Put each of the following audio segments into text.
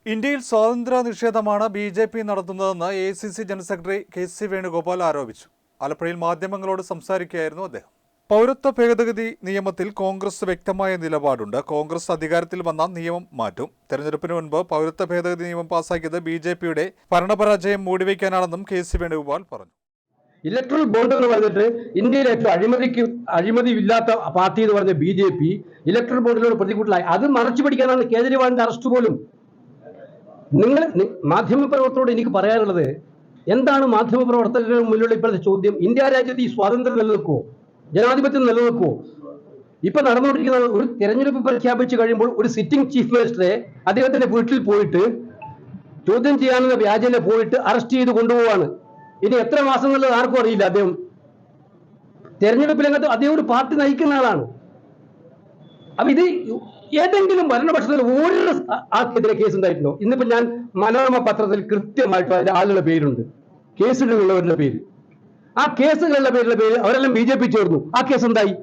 ഇന്ത്യയിൽ സ്വാതന്ത്ര്യ നിഷേധമാണ് ബി.ജെ.പി. നടത്തുന്നതെന്ന് AICC. General secretary K C. Venugopal ആരോപിച്ചു. ആലപ്പുഴയിൽ മാധ്യമങ്ങളോട് സംസാരിക്കുകയായിരുന്നു അദ്ദേഹം. പൗരത്വ ഭേദഗതി നിയമത്തിൽ കോൺഗ്രസ് വ്യക്തമായ നിലപാടുണ്ട്. കോൺഗ്രസ് അധികാരത്തിൽ വന്ന നിയമം മാറ്റും. തെരഞ്ഞെടുപ്പിന് മുൻപ് പൗരത്വ ഭേദഗതി നിയമം പാസാക്കിയത് ബി.ജെ.പിയുടെ ഭരണപരാജയം മൂടിവെക്കാനാണെന്നും കെ.സി. വേണുഗോപാൽ പറഞ്ഞു. ഇലക്ട്രൽ ബോണ്ട് എന്ന് പറഞ്ഞിട്ട് ഇന്ത്യയിലെ ഏറ്റവും അഴിമതിയില്ലാത്ത പാർട്ടി എന്ന് പറഞ്ഞ ബി.ജെ.പി. ഇലക്ട്രൽ ബോണ്ടിനോട് പ്രതികൂട്ടിലായി. അത് മറച്ചു പിടിക്കാനാണ് കേജ്രിവാളിന്റെ അറസ്റ്റ് പോലും. നിങ്ങൾ മാധ്യമപ്രവർത്തകരോട് എനിക്ക് പറയാനുള്ളത്, എന്താണ് മാധ്യമപ്രവർത്തകരുടെ മുന്നിലുള്ള ഇപ്പോഴത്തെ ചോദ്യം? ഇന്ത്യ രാജ്യത്ത് ഈ സ്വാതന്ത്ര്യം നിലനിൽക്കുമോ? ജനാധിപത്യം നിലനിൽക്കുമോ? ഇപ്പൊ നടന്നുകൊണ്ടിരിക്കുന്ന ഒരു തെരഞ്ഞെടുപ്പ് പ്രഖ്യാപിച്ചു കഴിയുമ്പോൾ ഒരു സിറ്റിംഗ് ചീഫ് മിനിസ്റ്ററെ അദ്ദേഹത്തിന്റെ വീട്ടിൽ പോയിട്ട് ചോദ്യം ചെയ്യാനുള്ള വ്യാജന പോയിട്ട് അറസ്റ്റ് ചെയ്ത് കൊണ്ടുപോവാണ്. ഇനി എത്ര മാസം എന്നുള്ളത് ആർക്കും അറിയില്ല. അദ്ദേഹം തെരഞ്ഞെടുപ്പ് രംഗത്ത് അദ്ദേഹം ഒരു പാർട്ടി നയിക്കുന്ന ആളാണ്. അപ്പൊ ഇത് ഏതെങ്കിലും ഭരണപക്ഷത്തിൽ ഒരു ആർക്കെതിരെ കേസ് ഉണ്ടായിട്ടുണ്ടോ? ഇന്നിപ്പോ ഞാൻ മനോരമ പത്രത്തിൽ കൃത്യമായിട്ട് അതിന്റെ ആളുകളുടെ പേരുണ്ട്, കേസുകളുള്ളവരുടെ പേര്. ആ കേസുകളുടെ പേരിലെ പേര് അവരെല്ലാം ബി.ജെ.പി. ചേർന്നു. ആ കേസ് എന്തായി?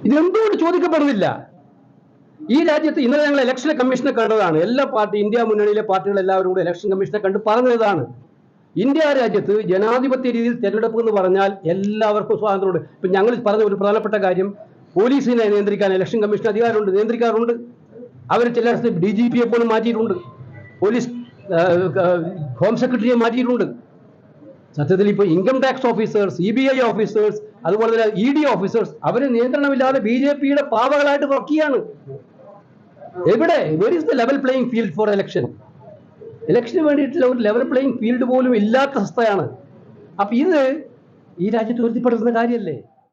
ഇതെന്തുകൊണ്ട് ചോദിക്കപ്പെടുന്നില്ല? ഈ രാജ്യത്ത് ഇന്നലെ ഞങ്ങൾ ഇലക്ഷൻ കമ്മീഷനെ കണ്ടതാണ്. എല്ലാ പാർട്ടി, ഇന്ത്യ മുന്നണിയിലെ പാർട്ടികൾ എല്ലാവരും കൂടെ ഇലക്ഷൻ കമ്മീഷനെ കണ്ട് പറഞ്ഞതാണ്, ഇന്ത്യ രാജ്യത്ത് ജനാധിപത്യ രീതിയിൽ തെരഞ്ഞെടുപ്പ് എന്ന് പറഞ്ഞാൽ എല്ലാവർക്കും സ്വാതന്ത്ര്യമുണ്ട്. ഇപ്പൊ ഞങ്ങൾ പറഞ്ഞ ഒരു പ്രധാനപ്പെട്ട കാര്യം, പോലീസിനെ നിയന്ത്രിക്കാൻ ഇലക്ഷൻ കമ്മീഷൻ അധികാരമുണ്ട്, നിയന്ത്രിക്കാറുണ്ട്. അവർ ചില DGP-യെ പോലും മാറ്റിയിട്ടുണ്ട്, പോലീസ് ഹോം സെക്രട്ടറിയെ മാറ്റിയിട്ടുണ്ട്. സത്യത്തിൽ ഇപ്പോൾ income tax officers, CBI officers, അതുപോലെ തന്നെ ED ഓഫീസേഴ്സ്, അവരെ നിയന്ത്രണമില്ലാതെ BJP-യുടെ പാവകളായിട്ട് വർക്ക് ചെയ്യാണ്. എവിടെ? Were is the level playing field four election? ഇലക്ഷന് വേണ്ടിയിട്ടുള്ള ഒരു ലെവൽ പ്ലേയിങ് ഫീൽഡ് പോലും ഇല്ലാത്ത അവസ്ഥയാണ്. അപ്പൊ ഇത് ഈ രാജ്യത്ത് ഉയർത്തിപ്പെടുത്തുന്ന കാര്യമല്ലേ?